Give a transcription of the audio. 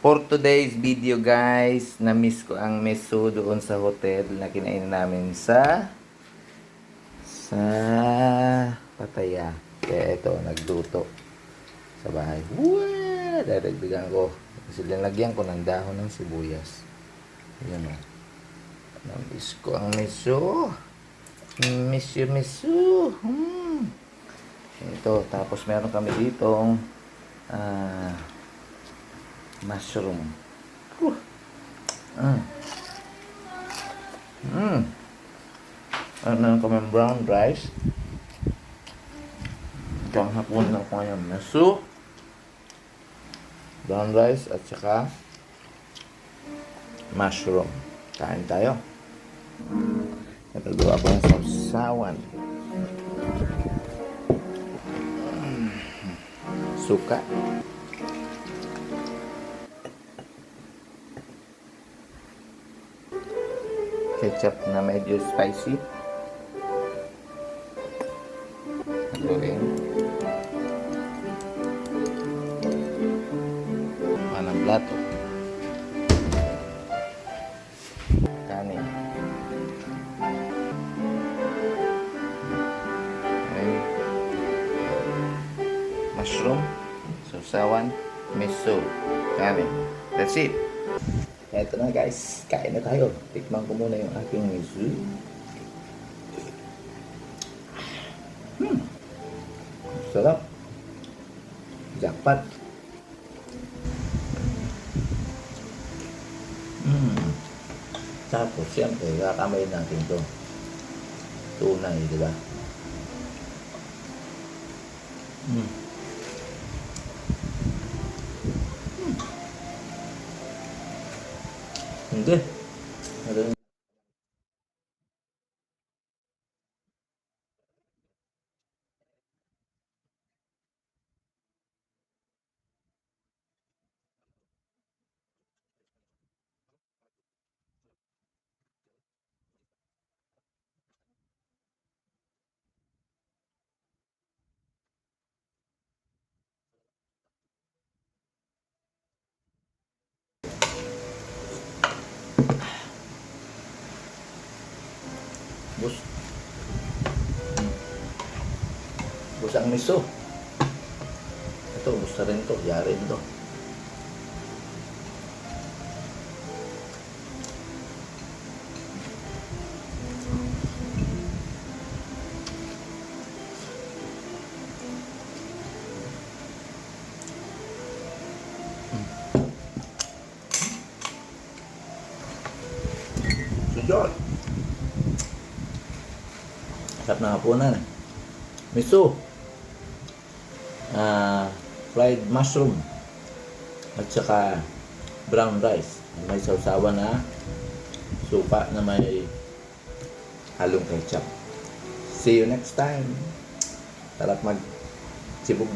For today's video guys, na-miss ko ang meso doon sa hotel na kinainan namin sa Pattaya. Kaya ito, nagluto sa bahay. Wow! Dadagdagan ko. Kasi linagyan ko ng dahon ng sibuyas. Yan o. Na-miss ko ang meso. Meso. Ito, tapos meron kami ditong mushroom. Ano kami brown rice. Ito ang hapon na ko ngayon. Meso, brown rice, at saka mushroom. Kain tayo. Nagagawa ko ng sausawan. Suka. Ketchup na medyo spicy. Haluin. Manang plato. Kanin. Okay. Mushroom. Sausawan. Miso. Kanin. That's it. Eto na guys, kain na tayo. Tikman ko muna yung aking miso. Sarap. Jackpot. Tapos, siyempre, kakamay natin to. Tunay, di ba? Hindi. Bus. Bus ang miso. Ito, gusto rin to. Yari rin to. Sujod. Sarap na hapunan. Miso. Fried mushroom. At saka brown rice. May sausawan na supa na may halong ketchup. See you next time. Sarap mag sibog.